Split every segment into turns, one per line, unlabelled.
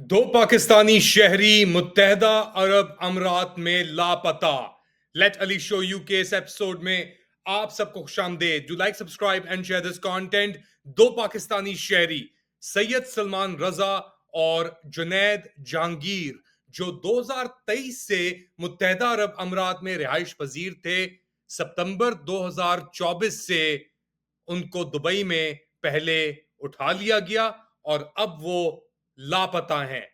दो पाकिस्तानी शहरी मुत्तहदा अरब अमीरात में लापता। लेट अली शो यू के इस एपिसोड में आप सबको खुशामदीद। Do like, subscribe and share this content. दो पाकिस्तानी शहरी सैयद सलमान रजा और जुनैद जहांगीर जो 2023 से मुत्तहदा अरब अमीरात में रिहाइश पजीर थे, सितंबर 2024 से उनको दुबई में पहले उठा लिया गया और अब वो लापता हैं।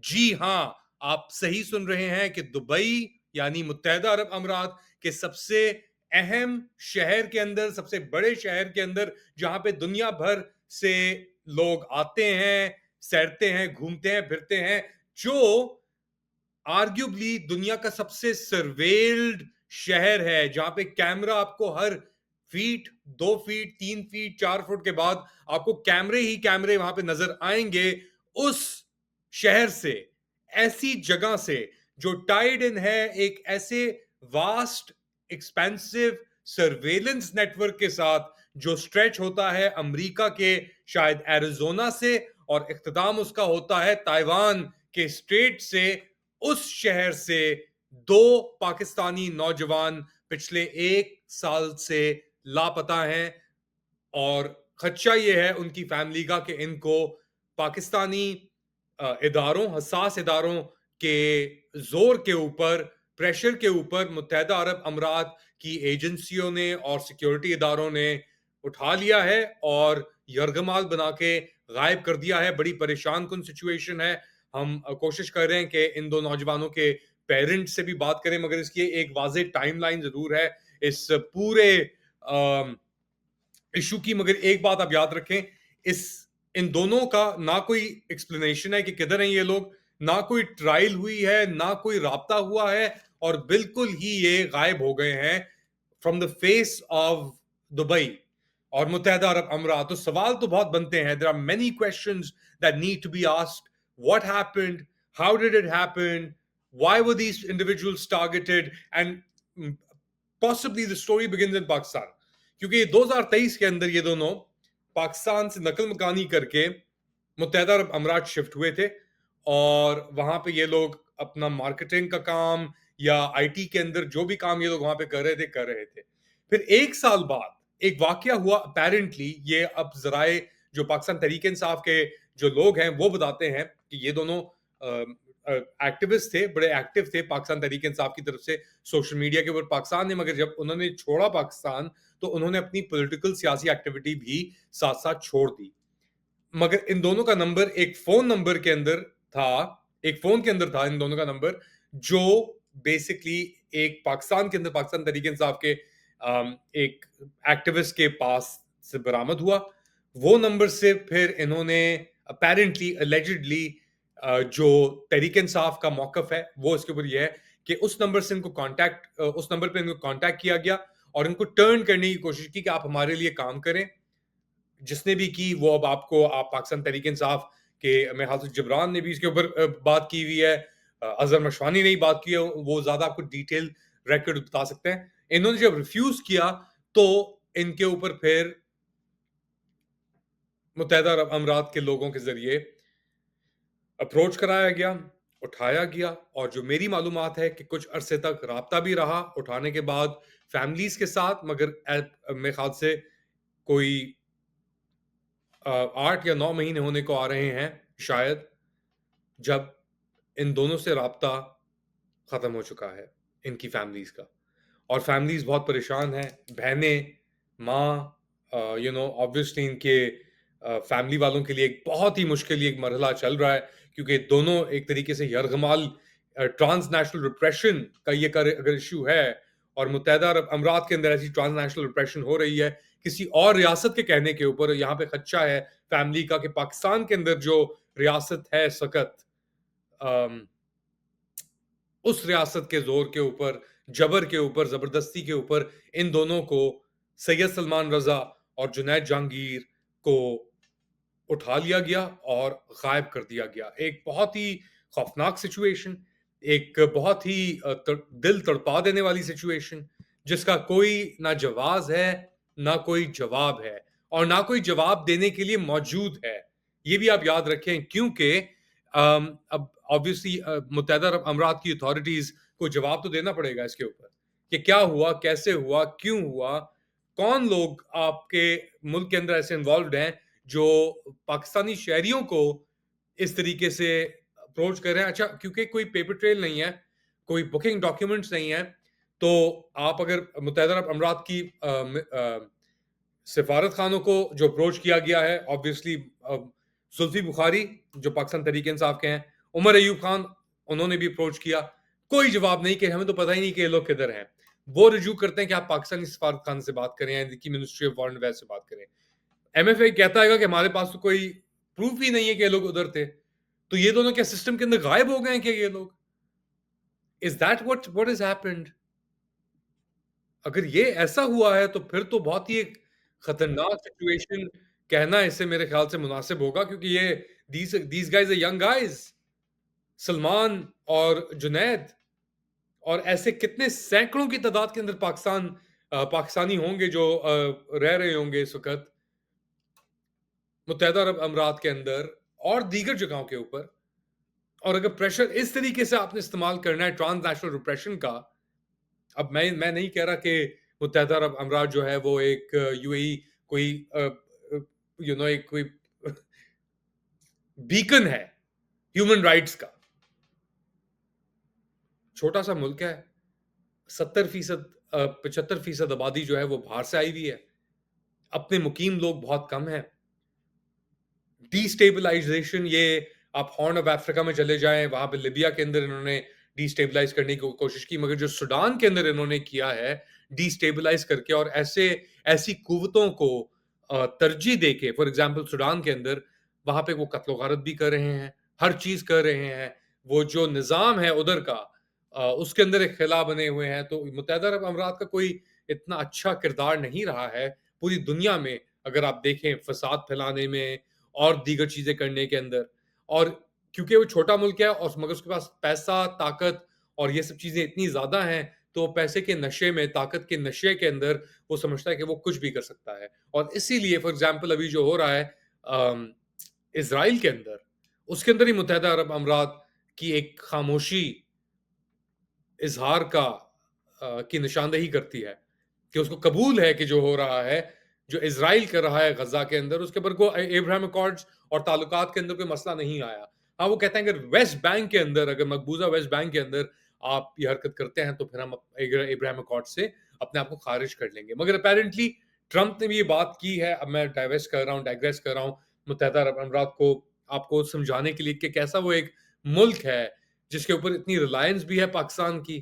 जी हां, आप सही सुन रहे हैं कि दुबई यानी मुत्तहदा अरब अमीरात के सबसे अहम शहर के अंदर, सबसे बड़े शहर के अंदर, जहां पे दुनिया भर से लोग आते हैं, सैरते हैं, घूमते हैं, फिरते हैं, जो आर्ग्यूबली दुनिया का सबसे सर्वेल्ड शहर है, जहां पे कैमरा आपको her feet, 2 feet, 3 feet, 4 foot के बाद आपको कैमरे ही कैमरे वहां पे नजर आएंगे। उस शहर से, ऐसी जगह से जो टाइड इन है एक ऐसे वास्ट, एक्सपेंसिव सर्वेलेंस नेटवर्क के साथ, जो स्ट्रेच होता है अमेरिका के शायद एरिजोना से और इख्तिताम उसका होता है ताइवान के स्ट्रेट से। उस शहर से दो पाकिस्तानी नौजवान पिछले 1 साल से लापता हैं और खदशा यह है उनकी फैमिली का कि इनको पाकिस्तानी इदारों, हसास इदारों के जोर के ऊपर, प्रेशर के ऊपर मुत्तहदा अरब अमीरात की एजेंसियों ने और सिक्योरिटी इदारों ने उठा लिया है और यरगमाल बना के गायब कर दिया है। बड़ी परेशान कुन सिचुएशन है। हम कोशिश कर रहे हैं कि इन दो नौजवानों के पेरेंट्स से भी बात करें, मगर इसकी एक वाज़ेह टाइमलाइन जरूर है इस पूरे इशू की। मगर एक बात आप याद रखें, इन दोनों का ना कोई एक्सप्लेनेशन है कि किधर हैं ये लोग, ना कोई ट्रायल हुई है, ना कोई राब्ता हुआ है, और बिल्कुल ही ये गायब हो गए हैं from the face of Dubai और मुत्तहदा अरब अमीरात। तो सवाल तो बहुत बनते हैं। There are many questions that need to be asked. What happened? How did it happen? Why were these individuals targeted? And possibly the story begins in Pakistan, क्योंकि 2023 के अंदर ये दोनों पाकिस्तान से नकल मकानी करके मुत्तहदा अरब अमीरात शिफ्ट हुए थे और वहां पे ये लोग अपना मार्केटिंग का काम या आईटी के अंदर जो भी काम ये लोग वहां पे कर रहे थे। फिर 1 साल बाद एक वाकया हुआ। अपेरेंटली ये अब जराए जो पाकिस्तान तहरीक इंसाफ के जो लोग हैं वो बताते हैं कि ये दोनों एक्टिविस्ट थे, बड़े एक्टिव थे पाकिस्तान तहरीक इंसाफ की तरफ से सोशल मीडिया के ऊपर पाकिस्तान ने। मगर जब उन्होंने छोड़ा पाकिस्तान तो उन्होंने अपनी पॉलिटिकल सियासी एक्टिविटी भी साथ साथ छोड़ दी। मगर इन दोनों का नंबर एक फोन नंबर के अंदर था, एक फोन के अंदर था इन दोनों का नंबर, जो बेसिकली एक पाकिस्तान के अंदर पाकिस्तान तहरीक इंसाफ के एक एक्टिविस्ट के पास से बरामद हुआ। वो नंबर से फिर इन्होंने अपेरेंटली, अलेजिडली, जो तहरीक इंसाफ का मौकफ है वो इसके ऊपर यह है कि उस नंबर से इनको कांटेक्ट, उस नंबर पे इनको कांटेक्ट किया गया और इनको टर्न करने की कोशिश की कि आप हमारे लिए काम करें। जिसने भी की वो अब आपको, आप पाकिस्तान तहरीक इंसाफ के, मेरे ख्याल से जबरान ने भी इसके ऊपर बात की हुई है, अजहर मशवानी ने ही बात की है, वो ज्यादा आपको डिटेल रेकॉर्ड बता सकते हैं। इन्होंने जब रिफ्यूज किया तो इनके ऊपर फिर मुत्तहदा अरब अमीरात के लोगों के जरिए अप्रोच कराया गया, उठाया गया, और जो मेरी मालूमात है कि कुछ अरसे तक राब्ता भी रहा उठाने के बाद फैमिलीज के साथ। मगर मेरे ख्याल से कोई 8 या 9 महीने होने को आ रहे हैं शायद, जब इन दोनों से राब्ता खत्म हो चुका है इनकी फैमिलीज का। और फैमिलीज बहुत परेशान हैं, बहनें, माँ, ऑब्वियसली इनके फैमिली वालों के लिए एक बहुत ही मुश्किल एक मरहला चल रहा है, क्योंकि दोनों एक तरीके से यरगमाल ट्रांसनेशनल रिप्रेशन का ये अगर इशू है और मुत्तहदा अरब अमीरात के अंदर ऐसी ट्रांसनेशनल रिप्रेशन हो रही है किसी और रियासत के कहने के ऊपर, यहाँ पे खदशा है फैमिली का कि पाकिस्तान के अंदर जो रियासत है सकत, उस रियासत के जोर के ऊपर, जबर के ऊपर, जबरदस्ती के ऊपर इन दोनों को, सैयद सलमान रजा और जुनैद जहांगीर को उठा लिया गया और गायब कर दिया गया। एक बहुत ही खौफनाक सिचुएशन, एक बहुत ही दिल तड़पा देने वाली सिचुएशन, जिसका कोई ना जवाब है, ना कोई जवाब है, और ना कोई जवाब देने के लिए मौजूद है। ये भी आप याद रखें, क्योंकि अब ऑब्वियसली मुत्तहदा अरब अमीरात की अथॉरिटीज को जवाब तो देना पड़ेगा इसके ऊपर कि क्या हुआ, कैसे हुआ, क्यों हुआ, कौन लोग आपके मुल्क के अंदर ऐसे इन्वॉल्व्ड हैं जो पाकिस्तानी शहरियों को इस तरीके से अप्रोच कर रहे हैं। अच्छा, क्योंकि कोई पेपर ट्रेल नहीं है, कोई बुकिंग डॉक्यूमेंट्स नहीं है, तो आप अगर मुत्तहदा अरब अमीरात की सिफारत खानों को जो अप्रोच किया गया है, ऑब्वियसली जुल्फी बुखारी जो पाकिस्तान तहरीक इंसाफ के हैं, उमर अयूब खान, उन्होंने भी अप्रोच किया, कोई जवाब नहीं कि हमें तो पता ही नहीं कि ये लोग किधर हैं। वो रिज्यू करते हैं कि आप पाकिस्तानी सफारत खान से बात करें या इनकी मिनिस्ट्री ऑफ फॉरेन अफेयर्स से बात करें। एमएफए कहता है कि हमारे पास तो कोई प्रूफ ही नहीं है कि ये लोग उधर थे। तो ये दोनों क्या सिस्टम के अंदर गायब हो गए हैं क्या ये लोग? Is that what is happened? अगर ये ऐसा हुआ है तो फिर तो बहुत ही एक खतरनाक सिचुएशन कहना इसे मेरे ख्याल से मुनासिब होगा, क्योंकि ये these guys are young guys, Salman और जुनैद, और ऐसे कितने सैकड़ों की तादाद के अंदर पाकिस्तानी होंगे जो रह रहे होंगे इस वक्त मुत्तहदा अरब अमीरात के अंदर और दीगर जगहों के ऊपर। और अगर प्रेशर इस तरीके से आपने इस्तेमाल करना है ट्रांसनेशनल रिप्रेशन का, अब मैं नहीं कह रहा कि मुत्तहदा अरब अमीरात जो है वो एक यूएई कोई एक कोई बीकन है ह्यूमन राइट्स का। छोटा सा मुल्क है, 70% 75% आबादी जो है वो बाहर से आई हुई है, अपने मुकीम लोग बहुत कम हैं। डिस्टेबलाइजेशन, ये आप हॉर्न ऑफ अफ्रीका में चले जाएं, वहां पे लिबिया के अंदर इन्होंने डिस्टेबलाइज करने की कोशिश की, मगर जो सूडान के अंदर इन्होंने किया है डिस्टेबलाइज करके और ऐसी कुव्वतों को तरजीह देके, फॉर एग्जांपल सूडान के अंदर वहां पे वो कत्लो गारत भी कर रहे हैं, हर चीज कर रहे हैं, वो जो निजाम है उधर का उसके अंदर एक खिला बने हुए हैं। तो मुत्तहदा अरब अमीरात का कोई इतना अच्छा किरदार नहीं रहा है पूरी दुनिया में, अगर आप देखें फसाद फैलाने में और दीगर चीजें करने के अंदर। और क्योंकि वो छोटा मुल्क है और मगर उसके पास पैसा, ताकत और ये सब चीजें इतनी ज्यादा हैं, तो पैसे के नशे में, ताकत के नशे के अंदर वो समझता है कि वो कुछ भी कर सकता है। और इसीलिए फॉर एग्जाम्पल अभी जो हो रहा है इसराइल के अंदर, उसके अंदर ही मुत्तहदा अरब अमीरात की एक खामोशी इजहार की निशानदेही करती है कि उसको कबूल है कि जो हो रहा है, जो इसराइल कर रहा है गजा के अंदर, उसके ऊपर को एब्राहम अकॉर्ड्स और ताल्लुकात के अंदर कोई मसला नहीं आया। हाँ, वो कहते हैं अगर वेस्ट बैंक के अंदर, अगर मकबूजा वेस्ट बैंक के अंदर आप ये हरकत करते हैं तो फिर हम इब्राहिम अकॉर्ड से अपने आप को खारिज कर लेंगे। मगर अपेरेंटली ट्रंप ने भी ये बात की है। अब मैं डाइग्रेस कर रहा हूँ मुत्तहदा अरब अमीरात को आपको समझाने के लिए कि कैसा वो एक मुल्क है जिसके ऊपर इतनी रिलायंस भी है पाकिस्तान की,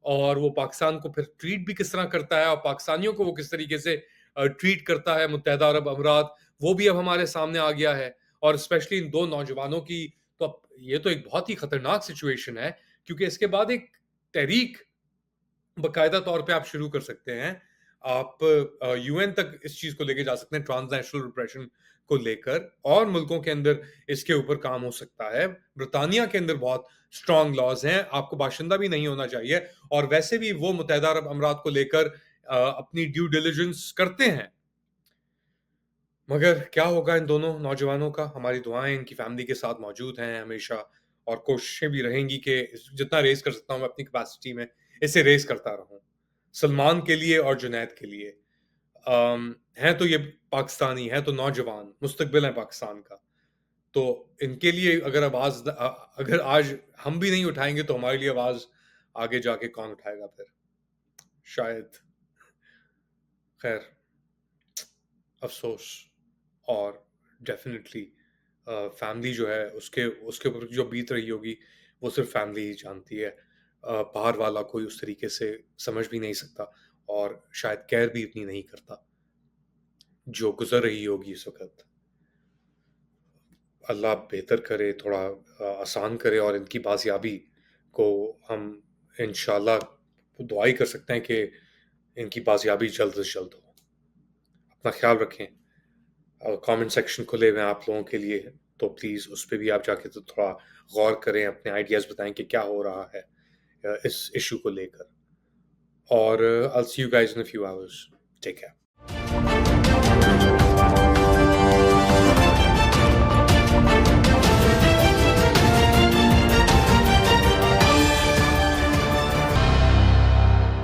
और वो पाकिस्तान को फिर ट्रीट भी किस तरह करता है और पाकिस्तानियों को वो किस तरीके से ट्रीट करता है मुत्तहदा अरब अमीरात, वो भी अब हमारे सामने आ गया है। और स्पेशली इन दो नौजवानों की, तो अब ये तो एक बहुत ही खतरनाक सिचुएशन है, क्योंकि इसके बाद एक तहरीक बकायदा तौर पे आप शुरू कर सकते हैं। आप यूएन तक इस चीज को लेके जा सकते हैं, ट्रांसनेशनल रिप्रेशन को लेकर, और मुल्कों के अंदर इसके ऊपर काम हो सकता है। ब्रिटानिया के अंदर बहुत स्ट्रॉन्ग लॉज हैं, आपको बाशिंदा भी नहीं होना चाहिए, और वैसे भी वो मुत्तहदा अरब अमीरात को लेकर अपनी ड्यू डिलिजेंस करते हैं। मगर क्या होगा इन दोनों नौजवानों का? हमारी दुआएं इनकी फैमिली के साथ मौजूद हैं हमेशा, और कोशिशें भी रहेंगी कि जितना रेस कर सकता हूं मैं अपनी कैपेसिटी में, इसे रेस करता रहूं सलमान के लिए और जुनैद के लिए। हैं तो ये पाकिस्तानी, है तो नौजवान, मुस्तकबिल है पाकिस्तान का। तो इनके लिए अगर आज हम भी नहीं उठाएंगे तो हमारे लिए आवाज आगे जाके कौन उठाएगा फिर? शायद। खैर, अफसोस। और डेफिनेटली फैमिली जो है उसके उसके ऊपर जो बीत रही होगी वो सिर्फ फैमिली ही जानती है। बाहर वाला कोई उस तरीके से समझ भी नहीं सकता, और शायद केयर भी इतनी नहीं करता जो गुजर रही होगी इस वक्त। अल्लाह बेहतर करे, थोड़ा आसान करे, और इनकी बाजियाबी को हम इंशाल्लाह दुआ ही कर सकते हैं कि इनकी बाजियाबी जल्द से जल्द हो। अपना ख्याल रखें। कमेंट सेक्शन खुले हुए हैं आप लोगों के लिए, तो प्लीज़ उस पे भी आप जाके तो थोड़ा गौर करें, अपने आइडियाज़ बताएं कि क्या हो रहा है इस इशू को लेकर। और I'll see you guys in a few hours. Take care.